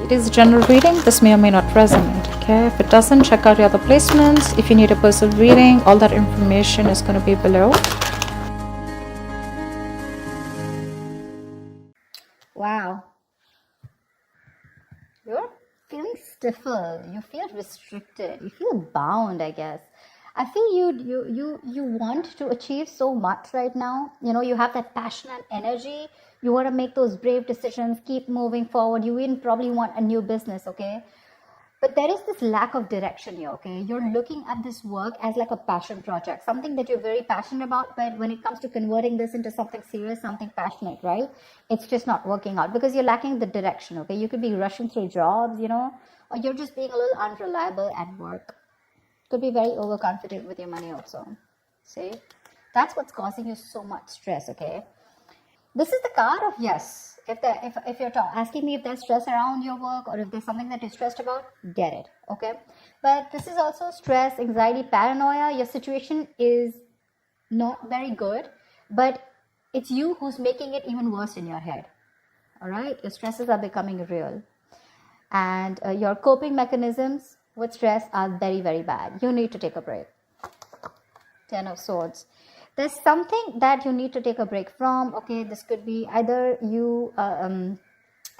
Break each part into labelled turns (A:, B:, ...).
A: It is a general reading. This may or may not resonate. Okay, if it doesn't, check out your other placements. If you need a personal reading, all that information is going to be below.
B: Wow, you're feeling stifled, you feel restricted, you feel bound, I guess. I feel you want to achieve so much right now. You know, you have that passion and energy. You want to make those brave decisions, keep moving forward. You even probably want a new business, okay? But there is this lack of direction here, okay? You're looking at this work as like a passion project, something that you're very passionate about, but when it comes to converting this into something serious, something passionate, right? It's just not working out because you're lacking the direction, okay? You could be rushing through jobs, you know, or you're just being a little unreliable at work. Could be very overconfident with your money also. See? That's what's causing you so much stress, okay? This is the card of yes. If you're asking me if there's stress around your work or if there's something that you're stressed about, get it, okay? But this is also stress, anxiety, paranoia. Your situation is not very good, but it's you who's making it even worse in your head, all right? Your stresses are becoming real. And your coping mechanisms with stress are very, very bad. You need to take a break. 10 of Swords. There's something that you need to take a break from. Okay, this could be either you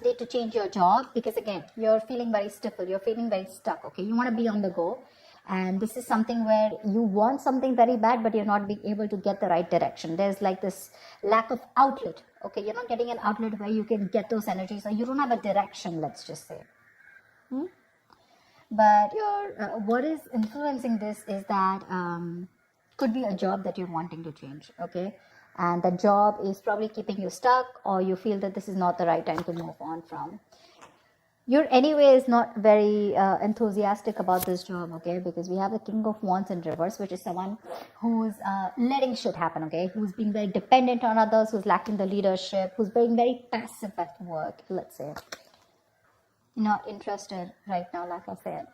B: need to change your job because again, you're feeling very stifled, you're feeling very stuck. Okay, you want to be on the go, and this is something where you want something very bad, but you're not being able to get the right direction. There's like this lack of outlet. Okay, you're not getting an outlet where you can get those energies, or you don't have a direction. Let's just say. But your what is influencing this is that could be a job that you're wanting to change, okay? And the job is probably keeping you stuck, or you feel that this is not the right time to move on from. You're anyways not very enthusiastic about this job, okay? Because we have the King of Wands in reverse, which is someone who's letting shit happen, okay? Who's being very dependent on others, who's lacking the leadership, who's being very passive at work, let's say. Not interested right now, like I said.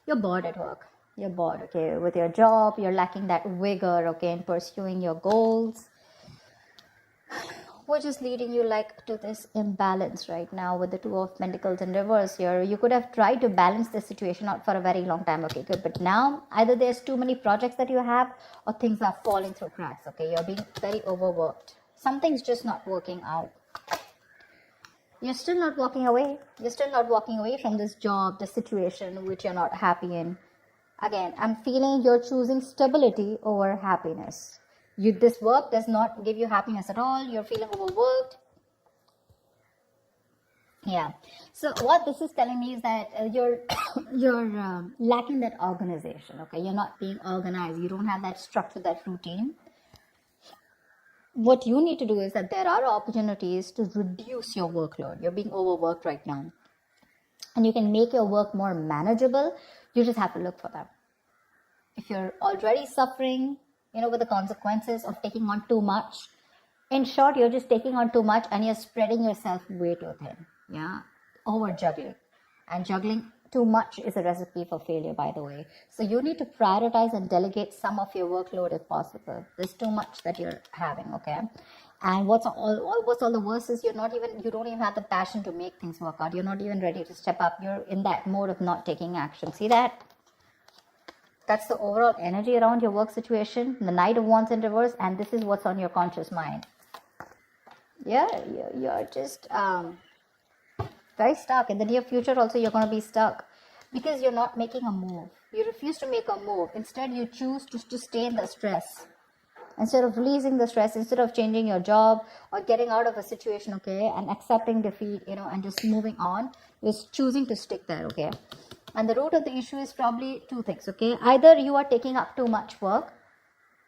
B: You're bored at work. You're bored, okay, with your job. You're lacking that vigor, okay, in pursuing your goals, which is leading you like to this imbalance right now with the Two of Pentacles in reverse here. You could have tried to balance the situation out for a very long time, okay, good. But now either there's too many projects that you have, or things are falling through cracks, okay. You're being very overworked. Something's just not working out. You're still not walking away. You're still not walking away from this job, the situation which you're not happy in. Again, I'm feeling you're choosing stability over happiness. This work does not give you happiness at all. You're feeling overworked. Yeah. So what this is telling me is that you're lacking that organization. Okay, you're not being organized. You don't have that structure, that routine. What you need to do is that there are opportunities to reduce your workload. You're being overworked right now, and you can make your work more manageable. You just have to look for them. If you're already suffering, you know, with the consequences of taking on too much, in short, you're just taking on too much and you're spreading yourself way too thin. Yeah, over juggling, and juggling too much is a recipe for failure, by the way. So you need to prioritize and delegate some of your workload if possible. There's too much that you're having, okay? And what's all the worst is you don't even have the passion to make things work out. You're not even ready to step up. You're in that mode of not taking action. See that? That's the overall energy around your work situation. The Knight of Wands in reverse, and this is what's on your conscious mind. Yeah, you're just very stuck. In the near future also, you're going to be stuck because you're not making a move. You refuse to make a move. Instead, you choose to stay in the stress. Instead of releasing the stress, instead of changing your job or getting out of a situation, okay, and accepting defeat, you know, and just moving on, you're choosing to stick there, okay? And the root of the issue is probably two things, okay? Either you are taking up too much work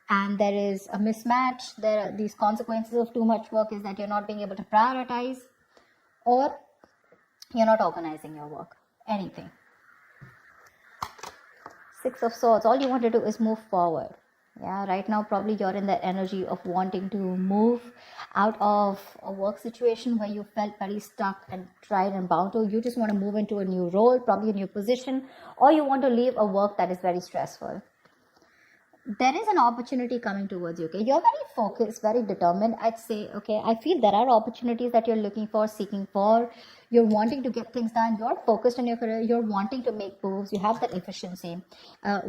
B: and there is a mismatch. There are these consequences of too much work is that you're not being able to prioritize, or you're not organizing your work. Anything. Six of Swords. All you want to do is move forward. Yeah, right now probably you're in that energy of wanting to move out of a work situation where you felt very stuck and tried and bound to. You just want to move into a new role, probably a new position, or you want to leave a work that is very stressful. there is an opportunity coming towards you. Okay, you're very focused, very determined, I'd say. Okay, I feel there are opportunities that you're looking for, seeking for. You're wanting to get things done. You're focused on your career. You're wanting to make moves. You have that efficiency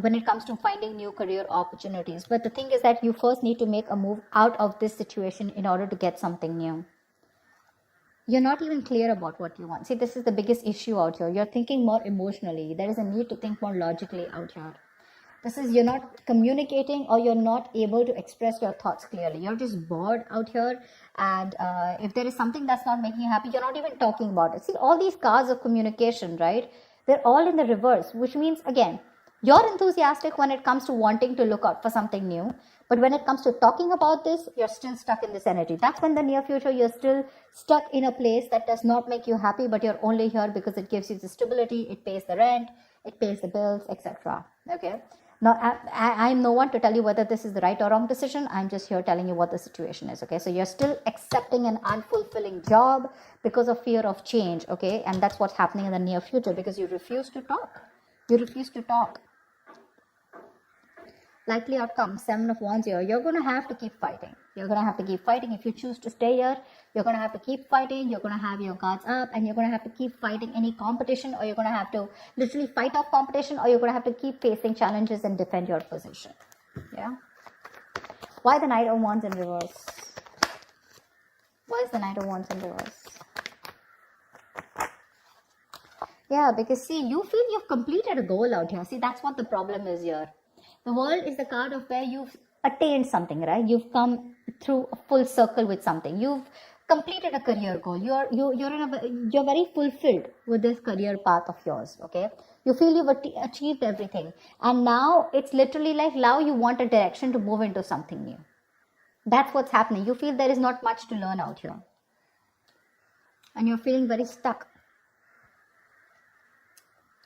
B: when it comes to finding new career opportunities. But the thing is that you first need to make a move out of this situation in order to get something new. You're not even clear about what you want. See, this is the biggest issue out here. You're thinking more emotionally. There is a need to think more logically out here. This is, you're not communicating, or you're not able to express your thoughts clearly. You're just bored out here. And if there is something that's not making you happy, you're not even talking about it. See, all these cards of communication, right? They're all in the reverse, which means, again, you're enthusiastic when it comes to wanting to look out for something new. But when it comes to talking about this, you're still stuck in this energy. That's when the near future, you're still stuck in a place that does not make you happy, but you're only here because it gives you the stability, it pays the rent, it pays the bills, etc. Okay? Now, I'm no one to tell you whether this is the right or wrong decision. I'm just here telling you what the situation is, okay? So you're still accepting an unfulfilling job because of fear of change, okay? And that's what's happening in the near future because you refuse to talk. You refuse to talk. Likely outcome, 7 of Wands here. You're going to have to keep fighting. You're going to have to keep fighting. If you choose to stay here, you're going to have to keep fighting. You're going to have your guards up, and you're going to have to keep fighting any competition, or you're going to have to literally fight off competition, or you're going to have to keep facing challenges and defend your position. Yeah. Why the Knight of Wands in reverse? Why is the Knight of Wands in reverse? Yeah, because see, you feel you've completed a goal out here. See, that's what the problem is here. The World is the card of where you've attained something, right? You've come through a full circle with something. You've completed a career goal. You're very fulfilled with this career path of yours, okay? You feel you've achieved everything. And now it's literally like now you want a direction to move into something new. That's what's happening. You feel there is not much to learn out here. And you're feeling very stuck.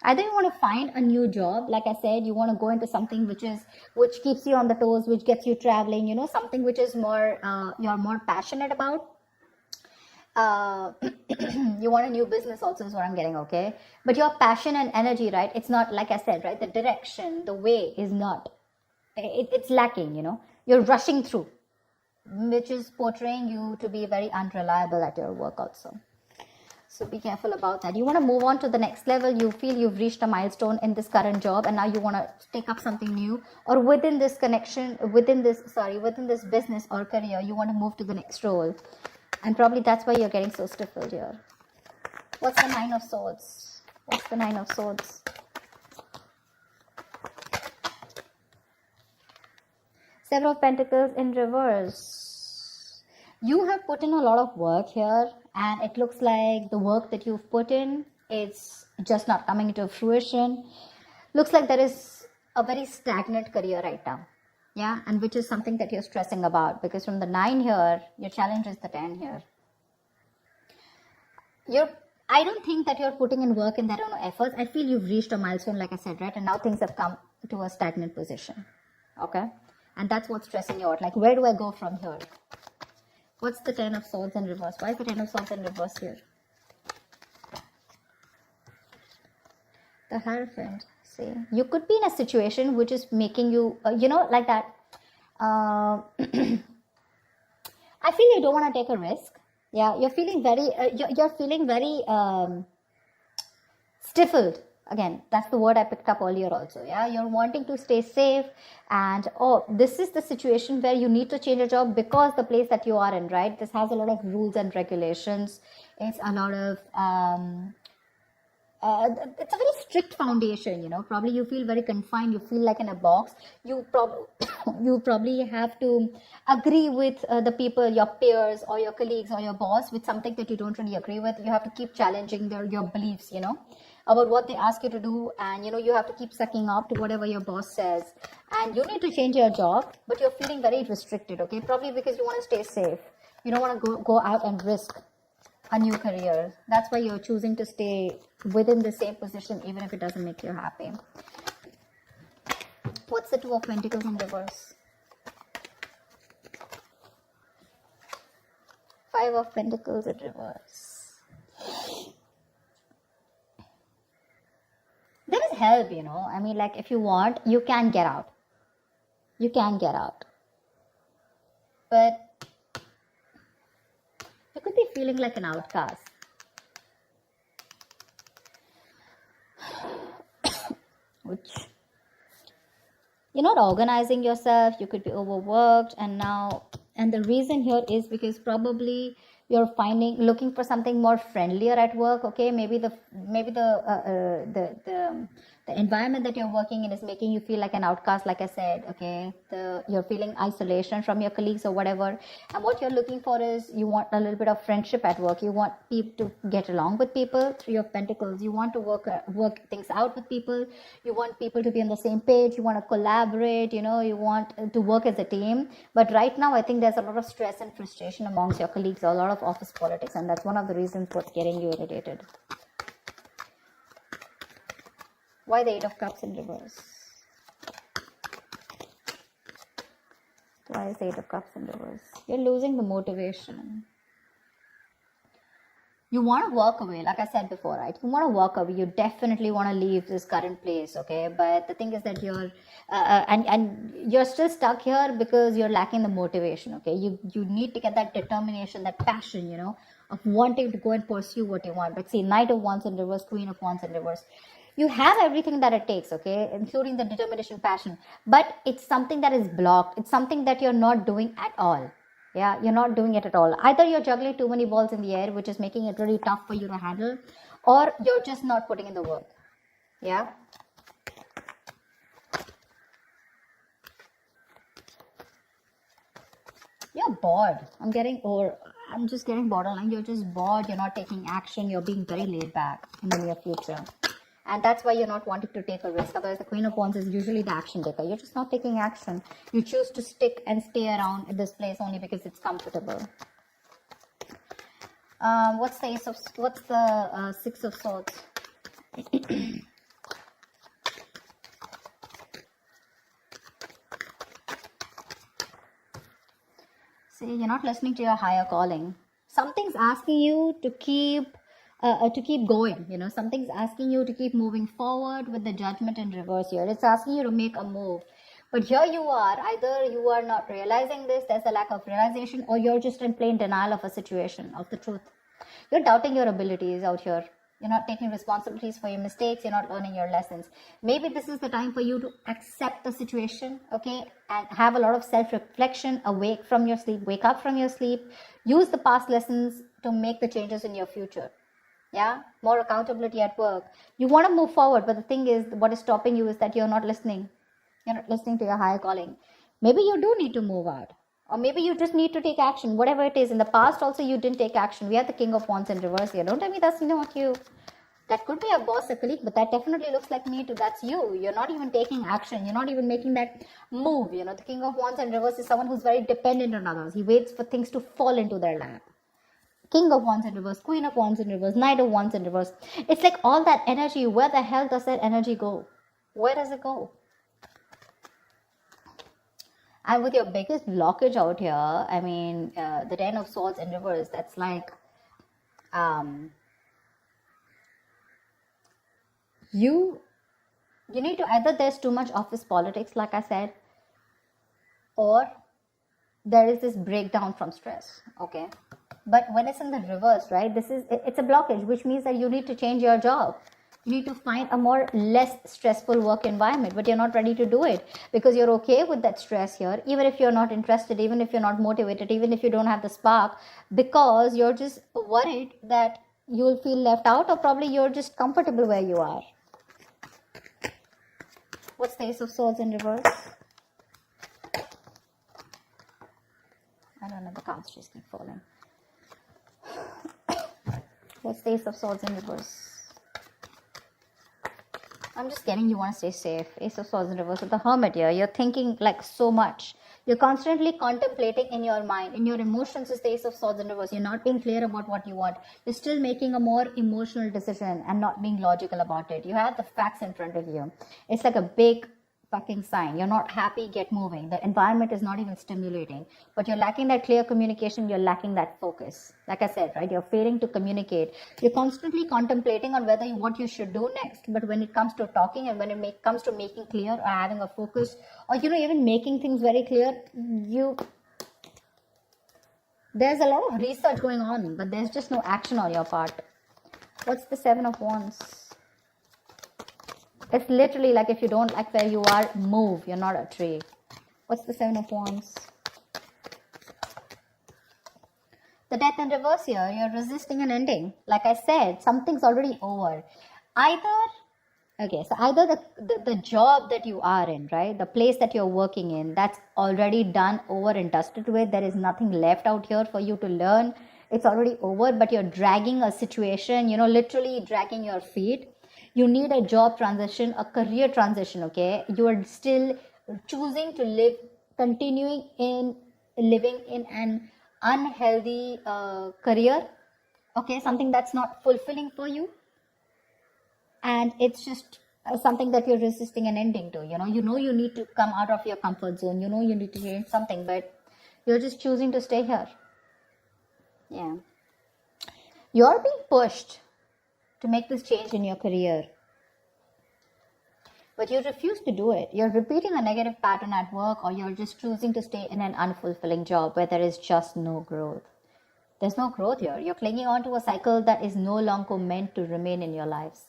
B: Either you want to find a new job, like I said, you want to go into something which keeps you on the toes, which gets you traveling, something which is more you're more passionate about. You want a new business also is what I'm getting, okay? But your passion and energy, right? It's not, like I said, right? The direction, the way is not. It's lacking, You're rushing through, which is portraying you to be very unreliable at your work also. So be careful about that. You want to move on to the next level. You feel you've reached a milestone in this current job, and now you want to take up something new, or within this connection, within this business or career, you want to move to the next role. And probably that's why you're getting so stifled here. What's the Nine of Swords? What's the Nine of Swords? Seven of Pentacles in reverse. You have put in a lot of work here, and it looks like the work that you've put in is just not coming into fruition. Looks like there is a very stagnant career right now. Yeah, and which is something that you're stressing about, because from the 9 here, your challenge is the 10 here. I don't think that you're putting in work and there are no efforts. I feel you've reached a milestone, like I said, right? And now things have come to a stagnant position. Okay? And that's what's stressing you out. Like, where do I go from here? What's the 10 of Swords in reverse? Why is the 10 of Swords in reverse here? The Hierophant. See, you could be in a situation which is making you, like that. I feel you don't want to take a risk. Yeah, you're feeling very, stifled. Again, that's the word I picked up earlier also. Yeah, you're wanting to stay safe, and this is the situation where you need to change your job because the place that you are in, right? This has a lot of rules and regulations. It's a lot of it's a very strict foundation, Probably you feel very confined. You feel like in a box. You probably have to agree with the people, your peers or your colleagues or your boss with something that you don't really agree with. You have to keep challenging your beliefs, about what they ask you to do, and you have to keep sucking up to whatever your boss says, and you need to change your job, but you're feeling very restricted, okay? Probably because you want to stay safe. You don't want to go out and risk a new career. That's why you're choosing to stay within the same position even if it doesn't make you happy. What's the Two of Pentacles in reverse? Five of Pentacles in reverse. There is help, I mean, like, if you want, you can get out. You can get out. But you could be feeling like an outcast. Which you're not organizing yourself, you could be overworked, and the reason here is because probably you're looking for something more friendlier at work. Okay, maybe the environment that you're working in is making you feel like an outcast, like I said. Okay, you're feeling isolation from your colleagues or whatever, and what you're looking for is you want a little bit of friendship at work. You want people to get along with people. Three of Pentacles. You want to work things out with people. You want people to be on the same page. You want to collaborate. You want to work as a team. But right now, I think there's a lot of stress and frustration amongst your colleagues, a lot of office politics, and that's one of the reasons what's getting you irritated. Why the Eight of Cups in reverse? Why is the Eight of Cups in reverse? You're losing the motivation. You want to walk away, like I said before, right? You want to walk away. You definitely want to leave this current place, okay? But the thing is that you're and you're still stuck here because you're lacking the motivation, okay? You need to get that determination, that passion, of wanting to go and pursue what you want. But see, Knight of Wands in reverse, Queen of Wands in reverse. You have everything that it takes, okay, including the determination, passion, but it's something that is blocked. It's something that you're not doing at all. Yeah, you're not doing it at all. Either you're juggling too many balls in the air, which is making it really tough for you to handle, or you're just not putting in the work. Yeah. You're bored. I'm just getting borderline. You're just bored. You're not taking action. You're being very laid back in the near future. And that's why you're not wanting to take a risk. Otherwise, the Queen of Wands is usually the action taker. You're just not taking action. You choose to stick and stay around in this place only because it's comfortable. What's the Six of Swords? See, you're not listening to your higher calling. Something's asking you to keep going. Something's asking you to keep moving forward with the Judgment in reverse here. It's asking you to make a move. But here you are, either you are not realizing this, there's a lack of realization, or you're just in plain denial of a situation, of the truth. You're doubting your abilities out here. You're not taking responsibilities for your mistakes. You're not learning your lessons. Maybe this is the time for you to accept the situation, okay, and have a lot of self-reflection, wake up from your sleep, use the past lessons to make the changes in your future. Yeah, more accountability at work. You want to move forward, but the thing is, what is stopping you is that you're not listening. You're not listening to your higher calling. Maybe you do need to move out. Or maybe you just need to take action, whatever it is. In the past also, you didn't take action. We have the King of Wands in reverse here. Don't tell me that's not you. That could be a boss, a colleague, but that definitely looks like me too. That's you. You're not even taking action. You're not even making that move. The King of Wands in reverse is someone who's very dependent on others. He waits for things to fall into their lap. King of Wands in reverse, Queen of Wands in reverse, Knight of Wands in reverse. It's like all that energy, where the hell does that energy go? Where does it go? And with your biggest blockage out here, I mean, the Ten of Swords in reverse, that's like, you need to, either there's too much office politics, like I said, or there is this breakdown from stress, okay? But when it's in the reverse, right, it's a blockage, which means that you need to change your job. You need to find a less stressful work environment, but you're not ready to do it because you're okay with that stress here, even if you're not interested, even if you're not motivated, even if you don't have the spark, because you're just worried that you'll feel left out, or probably you're just comfortable where you are. What's the Ace of Swords in reverse? I don't know, the cards just keep falling. What's the Ace of Swords in reverse? I'm just getting you want to stay safe. Ace of Swords in reverse with the Hermit here. You're thinking like so much. You're constantly contemplating in your mind. In your emotions is the Ace of Swords in reverse. You're not being clear about what you want. You're still making a more emotional decision and not being logical about it. You have the facts in front of you. It's like a big fucking sign. You're not happy, get moving. The environment is not even stimulating, but you're lacking that clear communication. You're lacking that focus. Like I said, right? You're failing to communicate. You're constantly contemplating on what you should do next. But when it comes to talking and when it comes to making clear or having a focus or, even making things very clear, there's a lot of research going on, but there's just no action on your part. What's the Seven of Wands? It's literally like if you don't like where you are, move. You're not a tree. What's the Seven of Wands? The Death in reverse here. You're resisting an ending. Like I said, something's already over. Either the job that you are in, right? The place that you're working in, that's already done, over and dusted with. There is nothing left out here for you to learn. It's already over, but you're dragging a situation, literally dragging your feet. You need a job transition, a career transition, okay? You are still choosing to living in an unhealthy career, okay? Something that's not fulfilling for you. And it's just something that you're resisting an ending to, you need to come out of your comfort zone. You need to change something, but you're just choosing to stay here. Yeah. You're being pushed to make this change in your career, but you refuse to do it. You're repeating a negative pattern at work, or you're just choosing to stay in an unfulfilling job where there is just no growth. There's no growth here. You're clinging on to a cycle that is no longer meant to remain in your lives.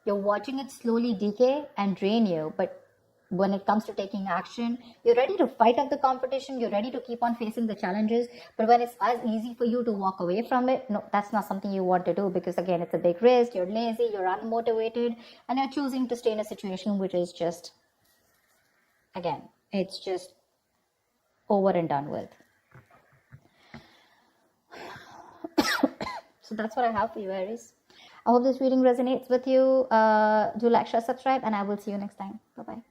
B: You're watching it slowly decay and drain you, but when it comes to taking action, you're ready to fight off the competition, you're ready to keep on facing the challenges, but when it's as easy for you to walk away from it, no, that's not something you want to do, because again, it's a big risk, you're lazy, you're unmotivated, and you're choosing to stay in a situation which is just, again, it's just over and done with. So that's what I have for you, Aries. I hope this reading resonates with you. Do like, share, subscribe, and I will see you next time. Bye-bye.